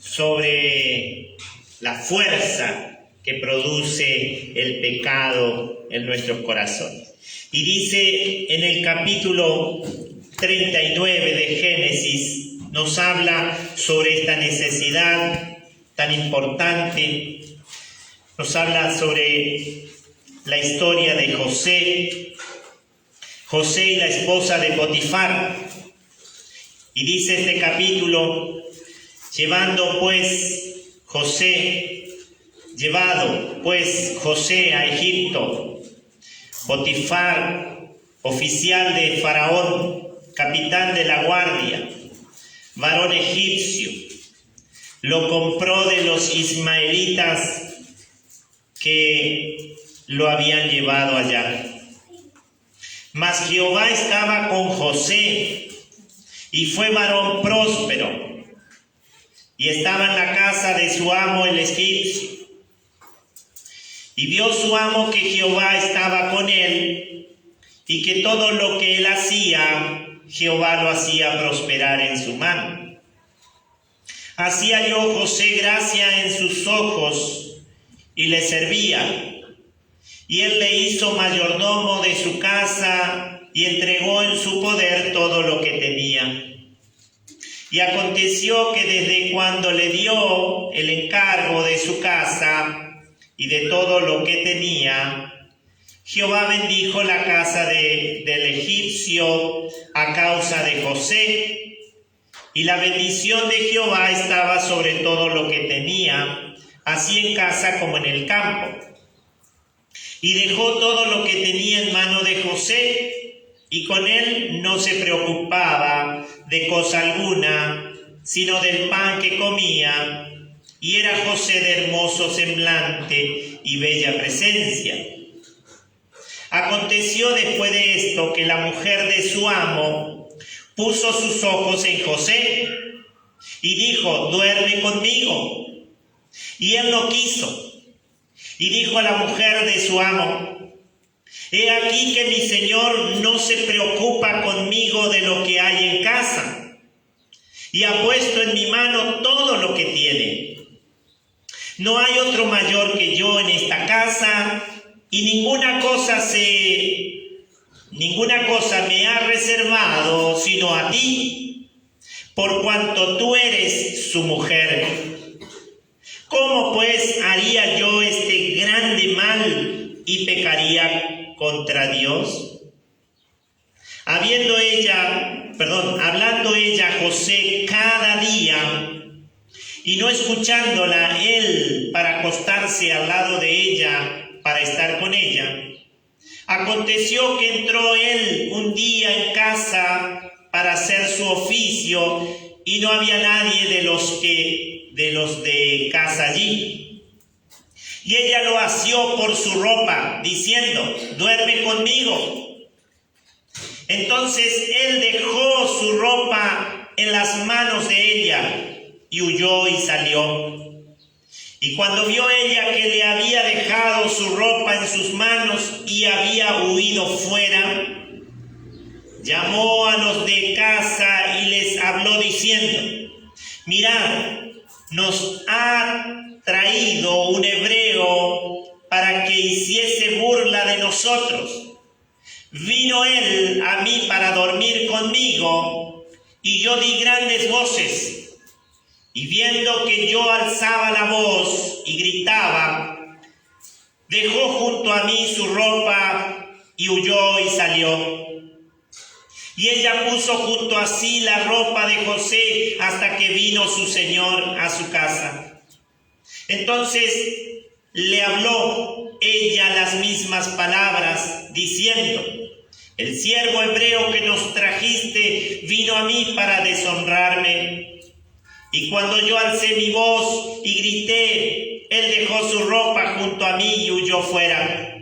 sobre la fuerza que produce el pecado en nuestros corazones. Y dice en el capítulo 39 de Génesis, nos habla sobre esta necesidad tan importante, nos habla sobre la historia de José y la esposa de Potifar. Y dice este capítulo, llevado pues José a Egipto, Potifar, oficial de Faraón, capitán de la guardia, varón egipcio, lo compró de los ismaelitas que lo habían llevado allá. Mas Jehová estaba con José, y fue varón próspero, y estaba en la casa de su amo el egipcio. Y vio su amo que Jehová estaba con él, y que todo lo que él hacía, Jehová lo hacía prosperar en su mano. Así halló José gracia en sus ojos, y le servía. Y él le hizo mayordomo de su casa, y entregó en su poder todo lo que tenía. Y aconteció que desde cuando le dio el encargo de su casa y de todo lo que tenía, Jehová bendijo la casa del egipcio a causa de José, y la bendición de Jehová estaba sobre todo lo que tenía, así en casa como en el campo. Y dejó todo lo que tenía en mano de José, y con él no se preocupaba de cosa alguna, sino del pan que comía, y era José de hermoso semblante y bella presencia. Aconteció después de esto que la mujer de su amo puso sus ojos en José, y dijo: duerme conmigo. Y él no quiso. Y dijo a la mujer de su amo: he aquí que mi señor no se preocupa conmigo de lo que hay en casa, y ha puesto en mi mano todo lo que tiene. No hay otro mayor que yo en esta casa, y ninguna cosa me ha reservado sino a ti, por cuanto tú eres su mujer. ¿Cómo pues haría yo este grande mal y pecaría contra Dios? Hablando ella a José cada día, y no escuchándola él para acostarse al lado de ella para estar con ella, aconteció que entró él un día en casa para hacer su oficio, y no había nadie de los de casa allí. Y ella lo asió por su ropa, diciendo: duerme conmigo. Entonces él dejó su ropa en las manos de ella, y huyó y salió. Y cuando vio ella que le había dejado su ropa en sus manos y había huido fuera, llamó a los de casa y les habló diciendo: mirad, nos ha traído un hebreo para que hiciese burla de nosotros. Vino él a mí para dormir conmigo, y yo di grandes voces. Y viendo que yo alzaba la voz y gritaba, dejó junto a mí su ropa y huyó y salió. Y ella puso junto a sí la ropa de José hasta que vino su señor a su casa. Entonces le habló ella las mismas palabras, diciendo: el siervo hebreo que nos trajiste vino a mí para deshonrarme. Y cuando yo alcé mi voz y grité, él dejó su ropa junto a mí y huyó fuera.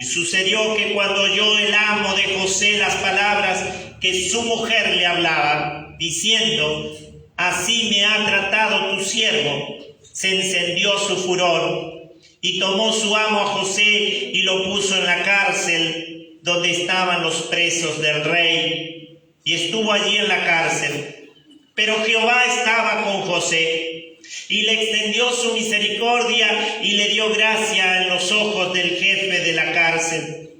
Y sucedió que cuando oyó el amo de José las palabras que su mujer le hablaba, diciendo: así me ha tratado tu siervo, se encendió su furor, y tomó su amo a José y lo puso en la cárcel donde estaban los presos del rey, y estuvo allí en la cárcel. Pero Jehová estaba con José, y le extendió su misericordia y le dio gracia en los ojos del jefe de la cárcel.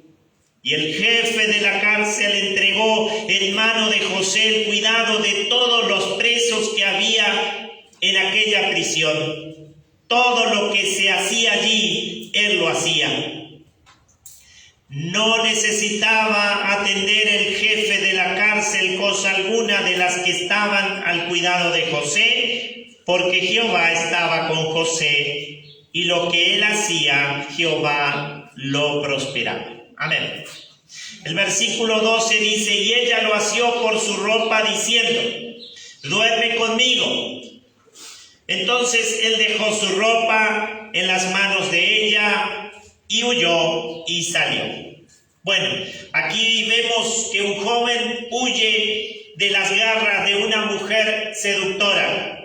Y el jefe de la cárcel entregó en mano de José el cuidado de todos los presos que había en aquella prisión. Todo lo que se hacía allí, él lo hacía. No necesitaba atender el jefe de la cárcel cosa alguna de las que estaban al cuidado de José, porque Jehová estaba con José, y lo que él hacía, Jehová lo prosperaba. Amén. El versículo 12 dice, y ella lo asió por su ropa diciendo, duerme conmigo. Entonces él dejó su ropa en las manos de ella y huyó y salió. Bueno, aquí vemos que un joven huye de las garras de una mujer seductora.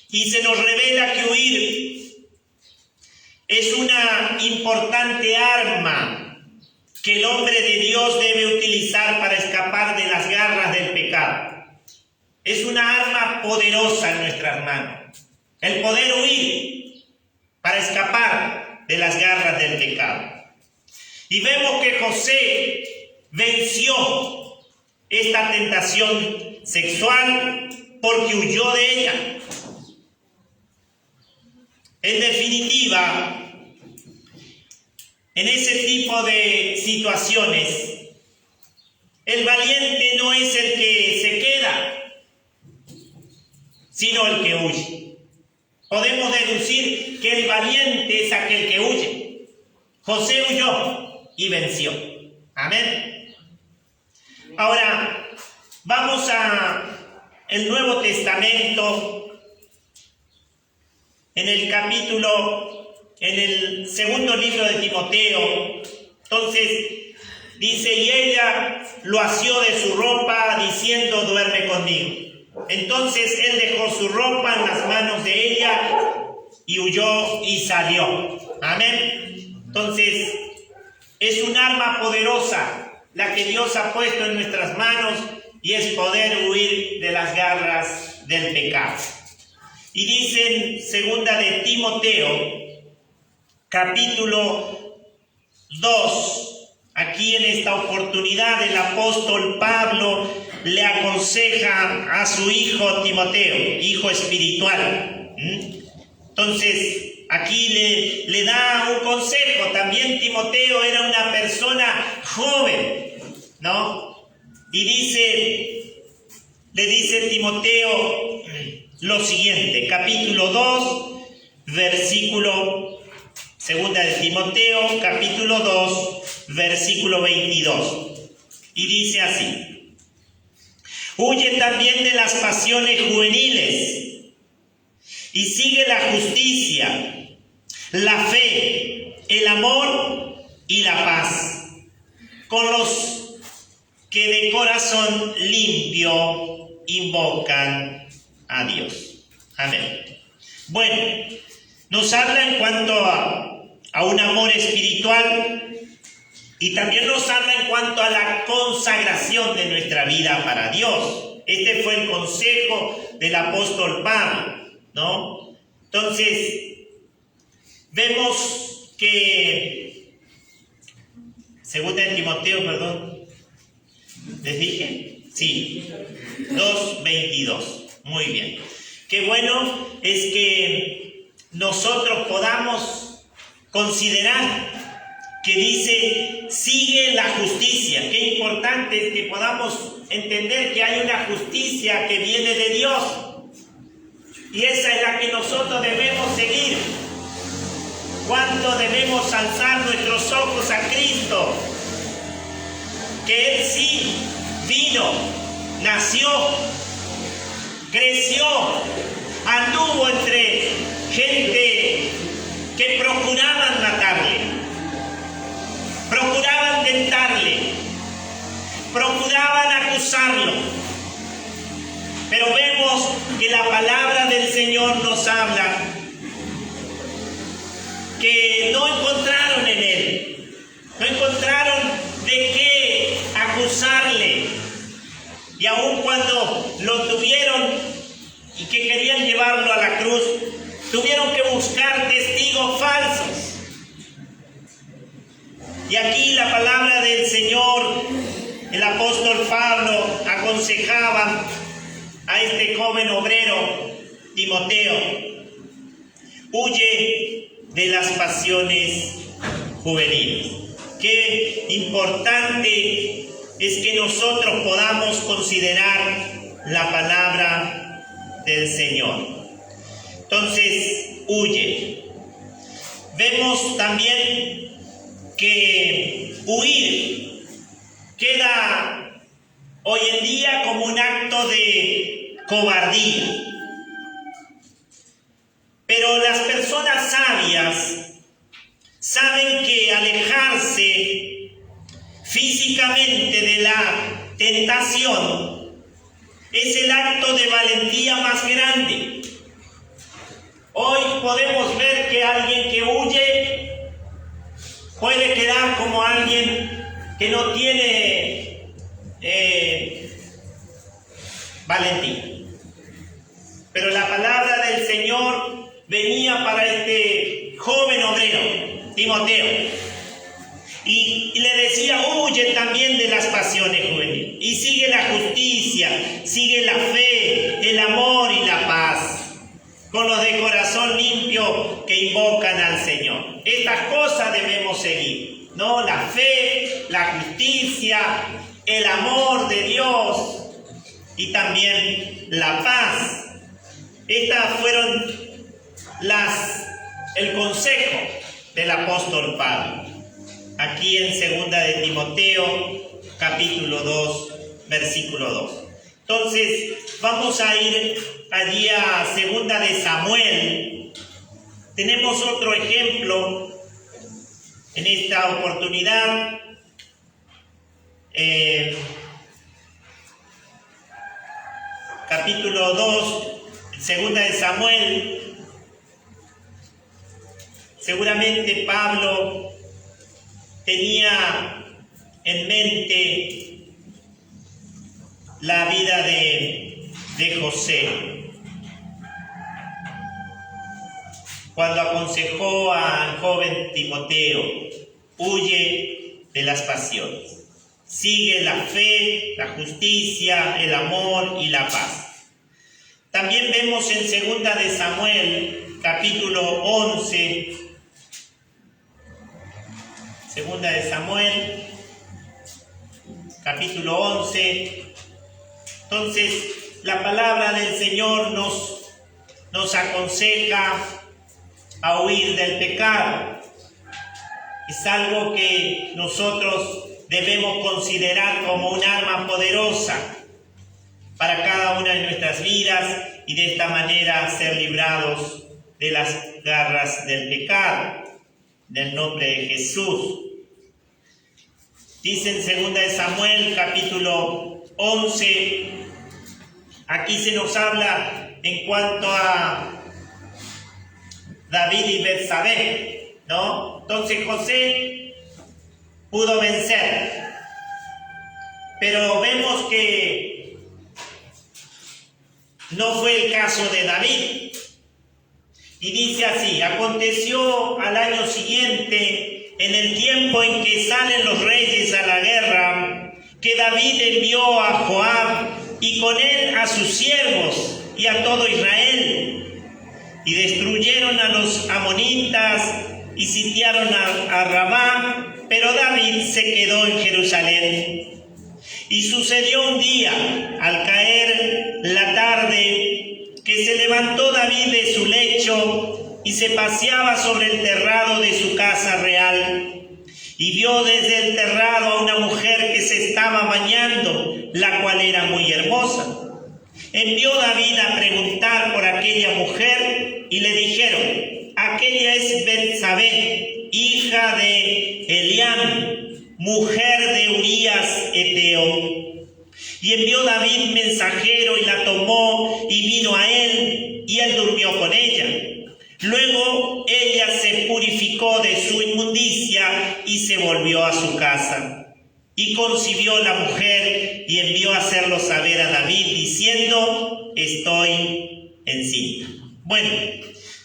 Y se nos revela que huir es una importante arma que el hombre de Dios debe utilizar para escapar de las garras del pecado. Es una arma poderosa en nuestras manos, el poder huir para escapar de las garras del pecado. Y vemos que José venció esta tentación sexual porque huyó de ella. En definitiva, en ese tipo de situaciones, el valiente no es el que se queda, sino el que huye. Podemos deducir que el valiente es aquel que huye. José huyó y venció. Amén. Ahora, vamos a el Nuevo Testamento, en el segundo libro de Timoteo. Entonces dice, y ella lo asió de su ropa diciendo, duerme conmigo. Entonces él dejó su ropa en las manos de ella y huyó y salió. Amén. Entonces es un arma poderosa la que Dios ha puesto en nuestras manos, y es poder huir de las garras del pecado. Y dice en segunda de Timoteo, capítulo 2, aquí en esta oportunidad el apóstol Pablo le aconseja a su hijo Timoteo, hijo espiritual. Entonces, aquí le da un consejo. También Timoteo era una persona joven, ¿no? Y le dice Timoteo lo siguiente, capítulo 2, versículo, segunda de Timoteo, capítulo 2, versículo 22. Y dice así, huye también de las pasiones juveniles y sigue la justicia, la fe, el amor y la paz, con los que de corazón limpio invocan a Dios. Amén. Bueno, nos habla en cuanto a un amor espiritual, y también nos habla en cuanto a la consagración de nuestra vida para Dios. Este fue el consejo del apóstol Pablo, ¿no? Entonces, vemos que, segunda de Timoteo, perdón, ¿les dije? Sí, 2:22. Muy bien. Qué bueno es que nosotros podamos considerar que dice, sigue la justicia. Qué importante es que podamos entender que hay una justicia que viene de Dios. Y esa es la que nosotros debemos seguir. ¿Cuánto debemos alzar nuestros ojos a Cristo? Que Él sí vino, nació, creció, anduvo entre gente que procuraban matarle, procuraban tentarle, procuraban acusarlo. Pero vemos que la palabra del Señor nos habla que no encontraron en Él, no encontraron de qué acusarle. Y aun cuando lo tuvieron, y que querían llevarlo a la cruz, tuvieron que buscar testigos falsos. Y aquí la palabra del Señor, el apóstol Pablo aconsejaba a este joven obrero, Timoteo: huye de las pasiones juveniles. Qué importante es que nosotros podamos considerar la palabra del Señor. Entonces, huye. Vemos también que huir queda hoy en día como un acto de cobardía. Pero las personas sabias saben que alejarse físicamente de la tentación es el acto de valentía más grande. Hoy podemos ver que alguien que huye puede quedar como alguien que no tiene valentía. Pero la palabra del Señor venía para este joven obrero, Timoteo, y le decía: huye también de las pasiones juveniles, y sigue la justicia, sigue la fe, el amor y la paz, con los de corazón limpio que invocan al Señor. Estas cosas debemos seguir, ¿no? La fe, la justicia, el amor de Dios y también la paz. Estas fueron el consejo del apóstol Pablo, aquí en 2 de Timoteo, capítulo 2, versículo 2. Entonces, vamos a ir allí a 2 de Samuel. Tenemos otro ejemplo en esta oportunidad. Capítulo 2, 2 de Samuel. Seguramente Pablo tenía en mente la vida de José, cuando aconsejó al joven Timoteo: huye de las pasiones, sigue la fe, la justicia, el amor y la paz. También vemos en 2 de Samuel, capítulo 11, 2 de Samuel, capítulo 11. Entonces, la palabra del Señor nos aconseja a huir del pecado. Es algo que nosotros debemos considerar como un arma poderosa para cada una de nuestras vidas, y de esta manera ser librados de las garras del pecado, en el nombre de Jesús. Dice en 2 de Samuel, capítulo 11, aquí se nos habla en cuanto a David y Betsabé, ¿no? Entonces José pudo vencer, pero vemos que no fue el caso de David. Y dice así: aconteció al año siguiente, en el tiempo en que salen los reyes a la guerra, que David envió a Joab y con él a sus siervos y a todo Israel, y destruyeron a los amonitas y sitiaron a Rabá, pero David se quedó en Jerusalén. Y sucedió un día, al caer la tarde, que se levantó David de su lecho y se paseaba sobre el terrado de su casa real, y vio desde el terrado a una mujer que se estaba bañando, la cual era muy hermosa. Envió David a preguntar por aquella mujer, y le dijeron: aquella es Betsabé, hija de Eliam, mujer de Urías Eteo. Y envió David mensajero y la tomó y vino a él, y él durmió con ella. Luego ella se purificó de su inmundicia y se volvió a su casa. Y concibió la mujer y envió a hacerlo saber a David, diciendo: estoy encinta. Bueno,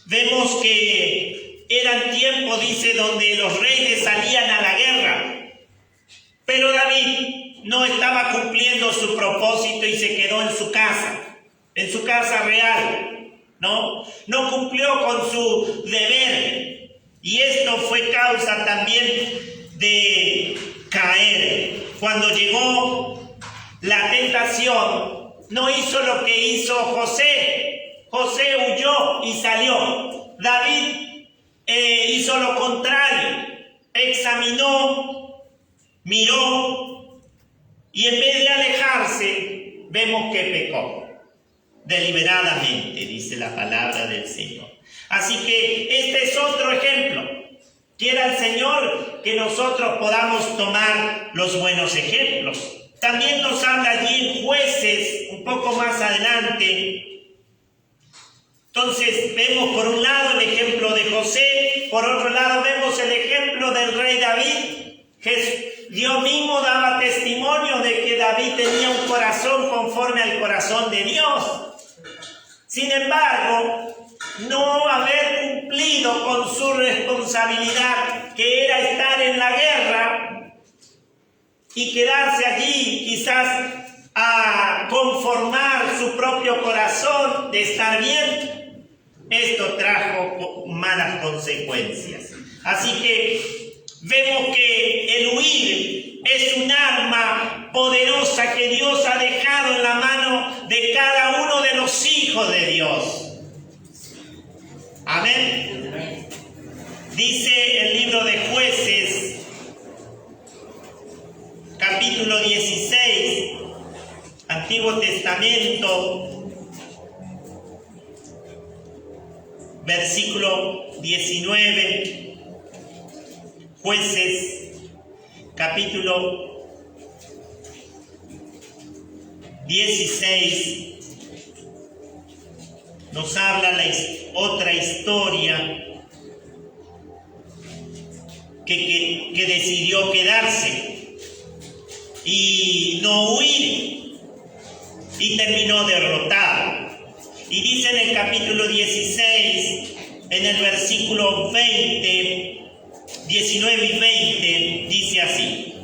vemos que eran tiempos, dice, donde los reyes salían a la guerra, pero David no estaba cumpliendo su propósito y se quedó en su casa real, ¿no? No cumplió con su deber, y esto fue causa también de caer. Cuando llegó la tentación, no hizo lo que hizo José. José huyó y salió. David hizo lo contrario. Examinó, miró, y en vez de alejarse, vemos que pecó. Deliberadamente, dice la palabra del Señor. Así que este es otro ejemplo. Quiera el Señor que nosotros podamos tomar los buenos ejemplos. También nos habla allí en Jueces, un poco más adelante. Entonces vemos por un lado el ejemplo de José, por otro lado vemos el ejemplo del rey David. Dios mismo daba testimonio de que David tenía un corazón conforme al corazón de Dios. Sin embargo, no haber cumplido con su responsabilidad, que era estar en la guerra, y quedarse allí quizás a conformar su propio corazón de estar bien, esto trajo malas consecuencias. Así que vemos que el huir es un arma poderosa que Dios ha dejado en la mano de cada uno de los hijos de Dios. Amén. Dice el libro de Jueces, capítulo 16, Antiguo Testamento, versículo 19, Jueces, capítulo 16, nos habla otra historia que decidió quedarse y no huir, y terminó derrotado. Y dice en el capítulo 16, en el versículo 20, 19 y 20, dice así: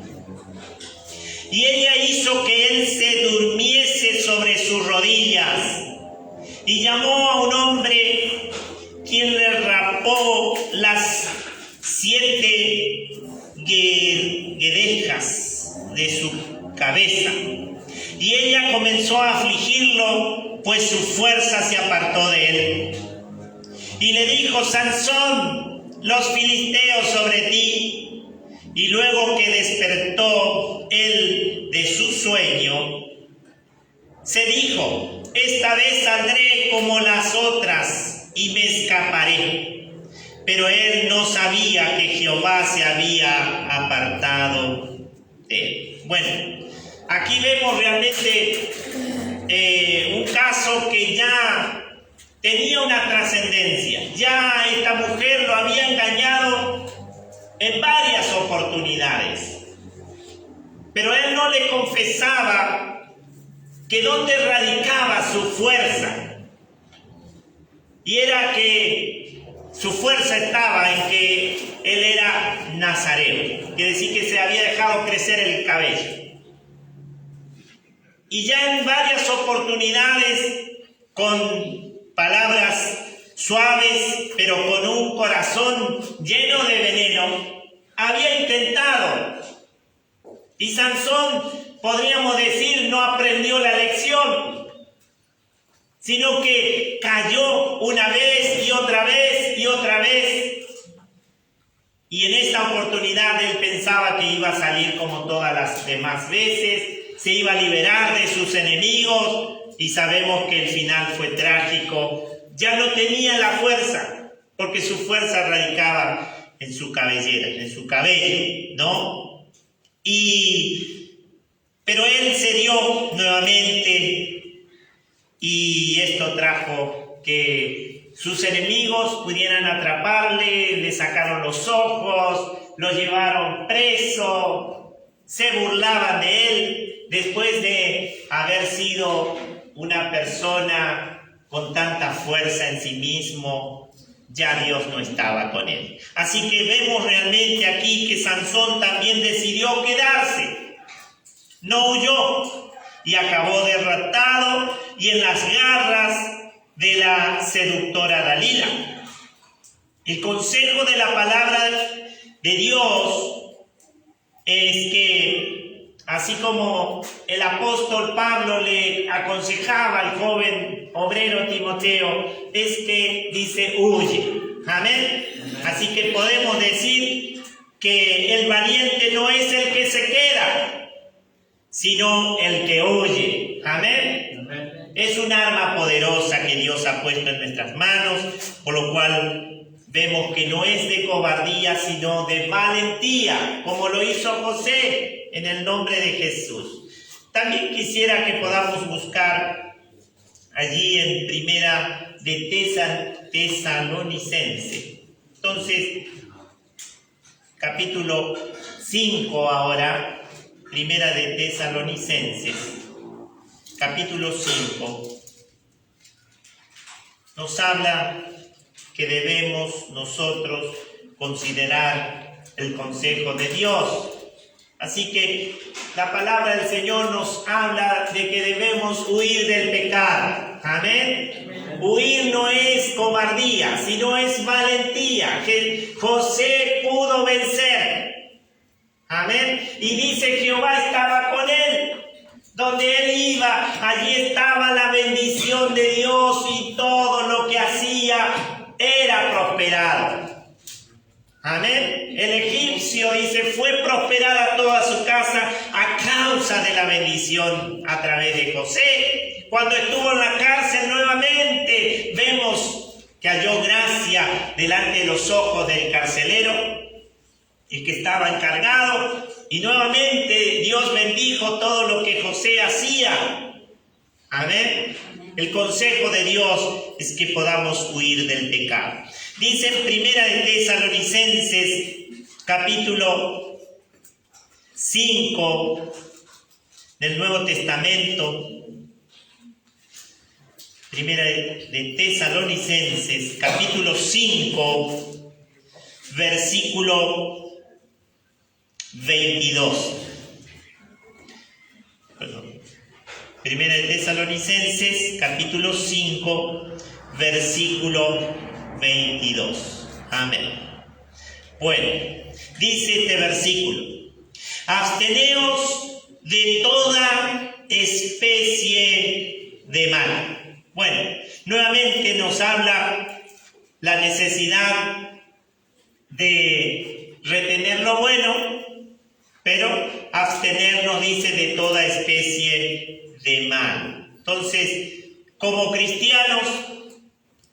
y ella hizo que él se durmiese sobre sus rodillas, y llamó a un hombre, quien le rapó las 7 guedejas de su cabeza. Y ella comenzó a afligirlo, pues su fuerza se apartó de él. Y le dijo: Sansón, los filisteos sobre ti. Y luego que despertó él de su sueño, se dijo: esta vez saldré como las otras y me escaparé. Pero él no sabía que Jehová se había apartado de él. Bueno, aquí vemos realmente un caso que ya tenía una trascendencia. Ya esta mujer lo había engañado en varias oportunidades. Pero él no le confesaba que dónde radicaba su fuerza. Y era que su fuerza estaba en que él era nazareo. Quiere decir que se había dejado crecer el cabello. Y ya en varias oportunidades, con palabras suaves, pero con un corazón lleno de veneno, había intentado. Y Sansón, podríamos decir, no aprendió la lección, sino que cayó una vez y otra vez y otra vez. Y en esta oportunidad él pensaba que iba a salir como todas las demás veces, se iba a liberar de sus enemigos, y sabemos que el final fue trágico. Ya no tenía la fuerza, porque su fuerza radicaba en su cabellera, en su cabello, ¿no? Pero él se dio nuevamente, y esto trajo que sus enemigos pudieran atraparle, le sacaron los ojos, lo llevaron preso, se burlaban de él después de haber sido una persona con tanta fuerza en sí mismo, ya Dios no estaba con él. Así que vemos realmente aquí que Sansón también decidió quedarse. No huyó y acabó derrotado y en las garras de la seductora Dalila. El consejo de la palabra de Dios es que, así como el apóstol Pablo le aconsejaba al joven obrero Timoteo, es que dice huye. Amén. Así que podemos decir que el valiente no es el que se queda, sino el que huye. Amén. Es un arma poderosa que Dios ha puesto en nuestras manos, por lo cual vemos que no es de cobardía, sino de valentía, como lo hizo José en el nombre de Jesús. También quisiera que podamos buscar allí en Primera de Tesalonicense. Entonces, capítulo 5 ahora, Primera de Tesalonicenses, capítulo 5, nos habla que debemos nosotros considerar el consejo de Dios. Así que la palabra del Señor nos habla de que debemos huir del pecado. Amén. Huir no es cobardía, sino es valentía, que José pudo vencer. Amén. Y dice Jehová estaba con él. Donde él iba, allí estaba la bendición de Dios y todo lo que hacía era prosperado. Amén. El egipcio dice fue prosperada toda su casa a causa de la bendición a través de José. Cuando estuvo en la cárcel nuevamente, vemos que halló gracia delante de los ojos del carcelero, el que estaba encargado, y nuevamente Dios bendijo todo lo que José hacía. Amén. El consejo de Dios es que podamos huir del pecado. Dice en Primera de Tesalonicenses, capítulo 5 del Nuevo Testamento. Primera de Tesalonicenses, capítulo 5, versículo 22. Perdón. Primera de Tesalonicenses, capítulo 5, versículo 22. Amén. Bueno, dice este versículo: absteneos de toda especie de mal. Bueno, nuevamente nos habla la necesidad de retener lo bueno, pero abstenernos, dice, de toda especie de mal. Entonces, como cristianos,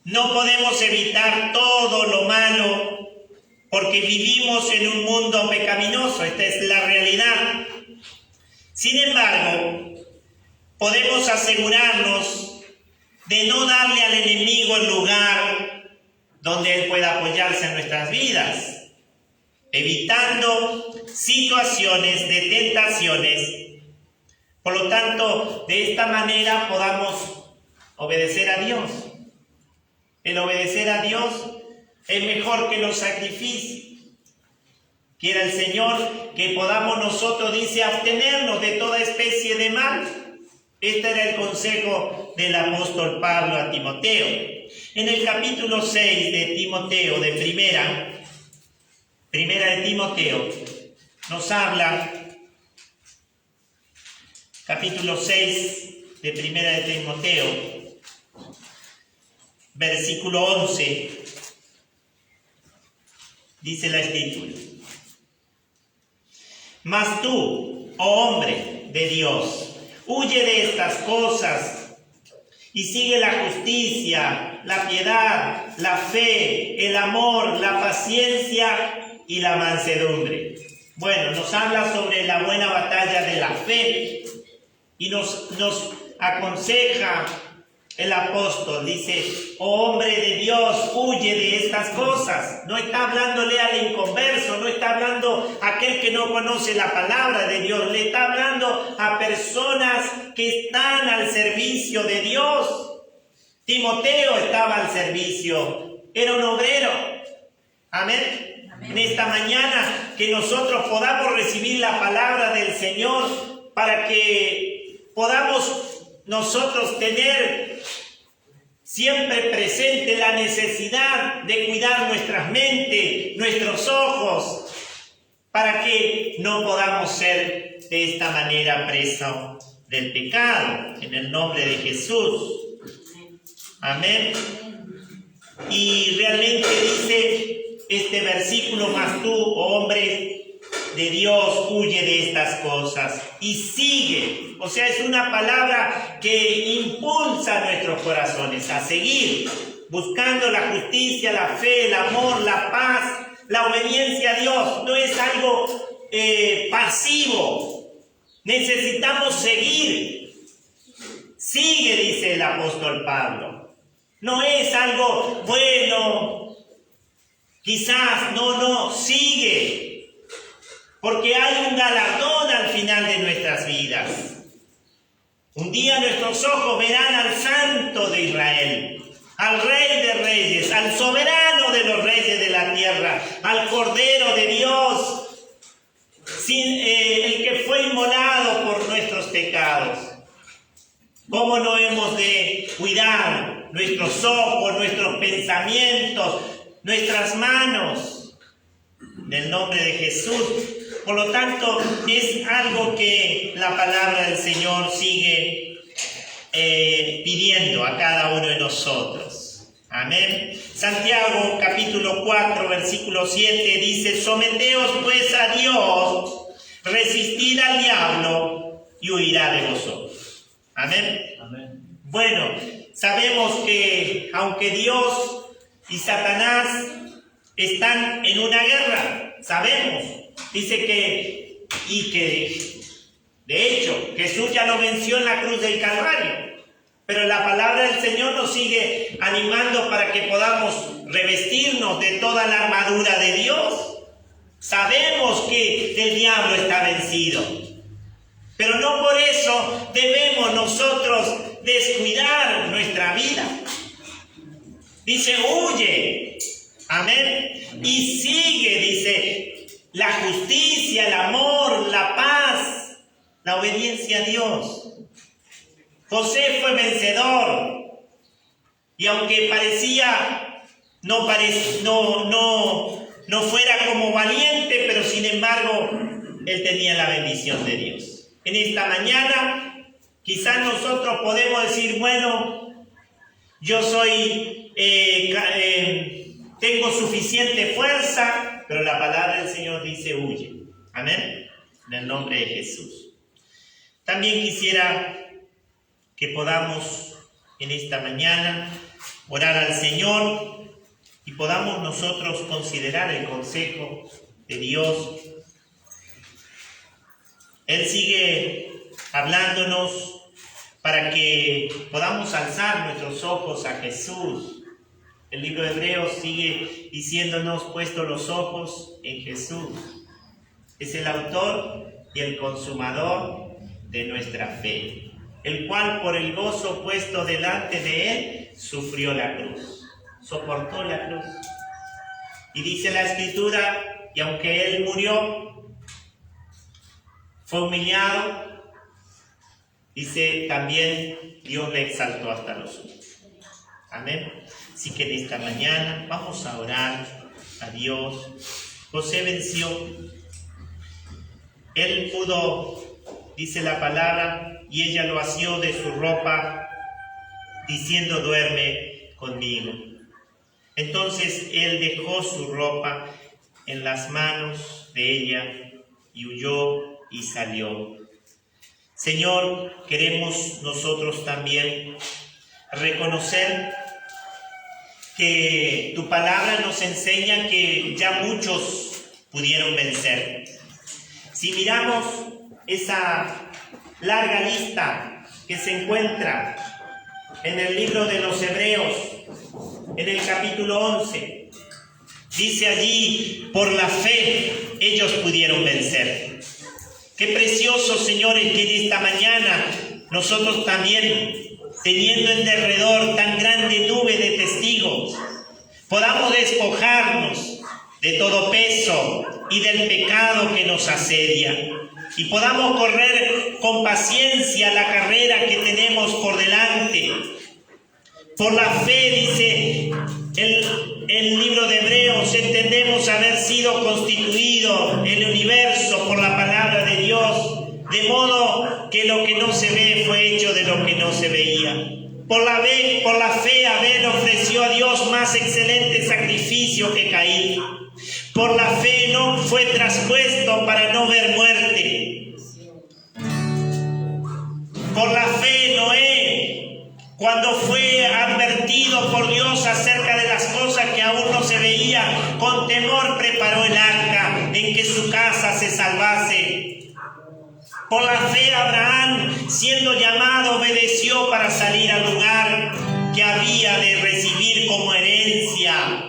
no podemos evitar todo lo malo porque vivimos en un mundo pecaminoso. Esta es la realidad. Sin embargo, podemos asegurarnos de no darle al enemigo el lugar donde él pueda apoyarse en nuestras vidas, evitando situaciones de tentaciones. Por lo tanto, de esta manera podamos obedecer a Dios. El obedecer a Dios es mejor que los sacrificios. Quiera el Señor que podamos nosotros, dice, abstenernos de toda especie de mal. Este era el consejo del apóstol Pablo a Timoteo. En el capítulo 6 de Timoteo, de Primera de Timoteo, nos habla, capítulo 6 de Primera de Timoteo, versículo 11, dice la Escritura: mas tú, oh hombre de Dios, huye de estas cosas y sigue la justicia, la piedad, la fe, el amor, la paciencia y la mansedumbre. Bueno, nos habla sobre la buena batalla de la fe y nos aconseja el apóstol, dice, oh hombre de Dios, huye de estas cosas. No está hablándole al inconverso, no está hablando a aquel que no conoce la palabra de Dios, le está hablando a personas que están al servicio de Dios. Timoteo estaba al servicio, era un obrero. Amén. En esta mañana que nosotros podamos recibir la palabra del Señor para que podamos nosotros tener siempre presente la necesidad de cuidar nuestras mentes, nuestros ojos, para que no podamos ser de esta manera presos del pecado, en el nombre de Jesús. Amén. Y realmente dice este versículo: mas tú, oh hombre de Dios, huye de estas cosas y sigue. O sea, es una palabra que impulsa a nuestros corazones a seguir buscando la justicia, la fe, el amor, la paz, la obediencia a Dios. No es algo pasivo. Necesitamos seguir. Sigue, dice el apóstol Pablo. No es algo bueno, quizás, no, sigue. Porque hay un galardón al final de nuestras vidas. Un día nuestros ojos verán al Santo de Israel, al Rey de Reyes, al soberano de los reyes de la tierra, al Cordero de Dios, el que fue inmolado por nuestros pecados. ¿Cómo no hemos de cuidar nuestros ojos, nuestros pensamientos, nuestras manos? En el nombre de Jesús. Por lo tanto, es algo que la palabra del Señor sigue pidiendo a cada uno de nosotros. Amén. Santiago capítulo 4, versículo 7 dice: someteos pues a Dios, resistid al diablo y huirá de vosotros. Amén. Amén. Bueno, sabemos que aunque Dios y Satanás están en una guerra, sabemos, dice que de hecho Jesús ya lo venció en la cruz del Calvario. Pero la palabra del Señor nos sigue animando para que podamos revestirnos de toda la armadura de Dios. Sabemos que el diablo está vencido, pero no por eso debemos nosotros descuidar nuestra vida. Dice: huye, amén, y sigue, dice, la justicia, el amor, la paz, la obediencia a Dios. José fue vencedor, y aunque parecía no fuera como valiente, pero sin embargo él tenía la bendición de Dios. En esta mañana quizás nosotros podemos decir: bueno, yo tengo suficiente fuerza, pero la palabra del Señor dice: huye. Amén. En el nombre de Jesús. También quisiera que podamos en esta mañana orar al Señor y podamos nosotros considerar el consejo de Dios. Él sigue hablándonos para que podamos alzar nuestros ojos a Jesús. El libro de Hebreos sigue diciéndonos: puesto los ojos en Jesús. Es el autor y el consumador de nuestra fe, el cual por el gozo puesto delante de él sufrió la cruz, soportó la cruz. Y dice la Escritura: y aunque él murió, fue humillado, dice, también Dios le exaltó hasta lo sumo. Amén. Así que en esta mañana vamos a orar a Dios. José venció. Él pudo, dice la palabra, y ella lo asió de su ropa, diciendo: duerme conmigo. Entonces él dejó su ropa en las manos de ella y huyó y salió. Señor, queremos nosotros también reconocer que tu palabra nos enseña que ya muchos pudieron vencer. Si miramos esa larga lista que se encuentra en el libro de los Hebreos, en el capítulo 11, dice allí: por la fe ellos pudieron vencer. Qué precioso, señores, que en esta mañana nosotros también teniendo en derredor tan grande nube de testigos, podamos despojarnos de todo peso y del pecado que nos asedia, y podamos correr con paciencia la carrera que tenemos por delante. Por la fe, dice el libro de Hebreos, entendemos haber sido constituido el universo por la palabra de Dios, de modo que lo que no se ve fue hecho de lo que no se veía. Por la fe Abel ofreció a Dios más excelente sacrificio que Caín. Por la fe no fue traspuesto para no ver muerte. Por la fe Noé, cuando fue advertido por Dios acerca de las cosas que aún no se veía, con temor preparó el arca en que su casa se salvase. Por la fe Abraham, siendo llamado, obedeció para salir al lugar que había de recibir como herencia.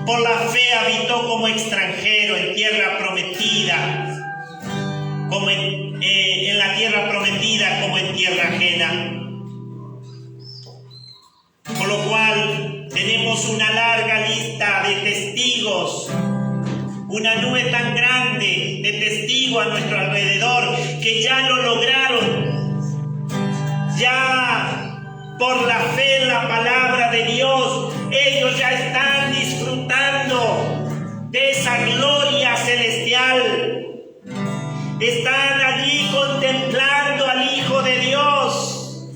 Por la fe habitó como extranjero en tierra prometida, como en la tierra prometida como en tierra ajena. Por lo cual tenemos una larga lista de testigos, una nube tan grande de testigos a nuestro alrededor que ya lo lograron. Ya por la fe en la palabra de Dios, ellos ya están disfrutando de esa gloria celestial. Están allí contemplando al Hijo de Dios.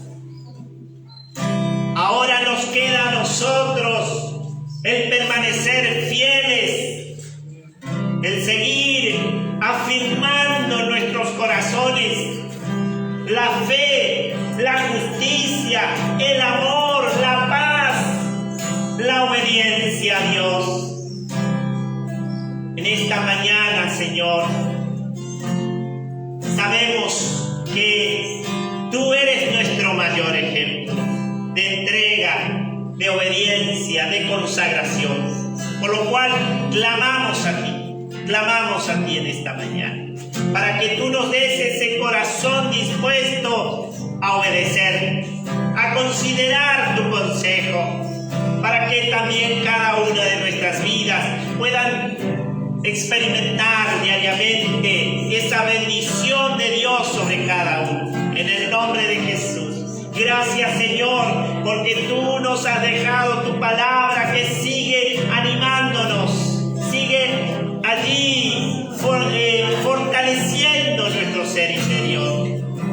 Ahora nos queda a nosotros el permanecer fieles, el seguir afirmando en nuestros corazones la fe, la justicia, el amor, la paz, la obediencia a Dios. En esta mañana, Señor, sabemos que Tú eres nuestro mayor ejemplo de entrega, de obediencia, de consagración, por lo cual clamamos a ti en esta mañana, para que Tú nos des ese corazón dispuesto a obedecer, a considerar Tu consejo, para que también cada una de nuestras vidas puedan experimentar diariamente esa bendición de Dios sobre cada uno. En el nombre de Jesús. Gracias, Señor, porque Tú nos has dejado Tu palabra que sigue animándonos, sigue allí fortaleciendo nuestro ser interior.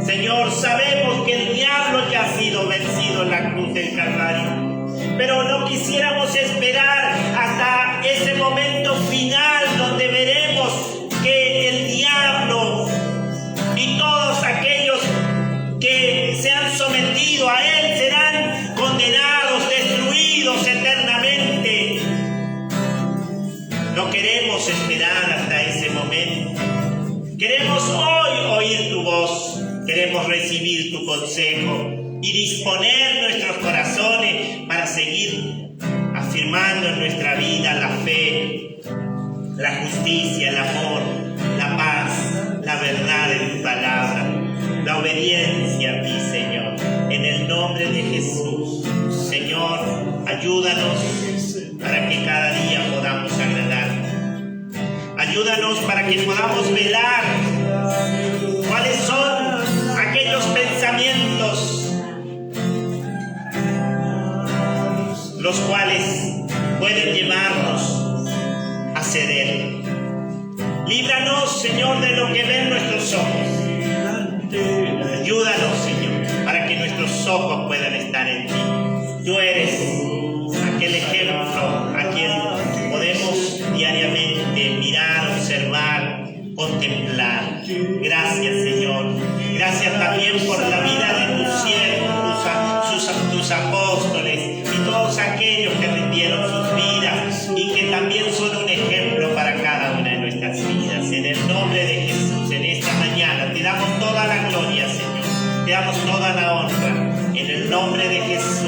Señor, sabemos que el diablo ya ha sido vencido en la cruz del Calvario, pero no quisiéramos esperar hasta ese momento final donde veremos que el diablo y todos aquellos que se han sometido a él serán condenados, destruidos eternamente. No queremos esperar hasta ese momento. Queremos hoy oír Tu voz, queremos recibir Tu consejo y disponer nuestros corazones para seguir afirmando en nuestra vida la fe, la justicia, el amor, la paz, la verdad de Tu palabra, la obediencia a Ti, Señor. En el nombre de Jesús, Señor, ayúdanos para que cada día podamos agradarte. Ayúdanos para que podamos velar cuáles son aquellos pensamientos los cuales pueden llevarnos a ceder. Líbranos, Señor, de lo que ven nuestros ojos. Ayúdanos, Señor, para que nuestros ojos puedan estar en Ti. Tú eres aquel ejemplo a quien podemos diariamente mirar, observar, contemplar. Gracias, Señor. Gracias también por la vida de Tus siervos, tus apóstoles y todos aquellos que rindieron sus vidas y que también son un ejemplo para cada una de nuestras vidas. En el nombre de Jesús, en esta mañana, Te damos toda la gloria, Señor. Te damos toda la honra. En el nombre de Jesús.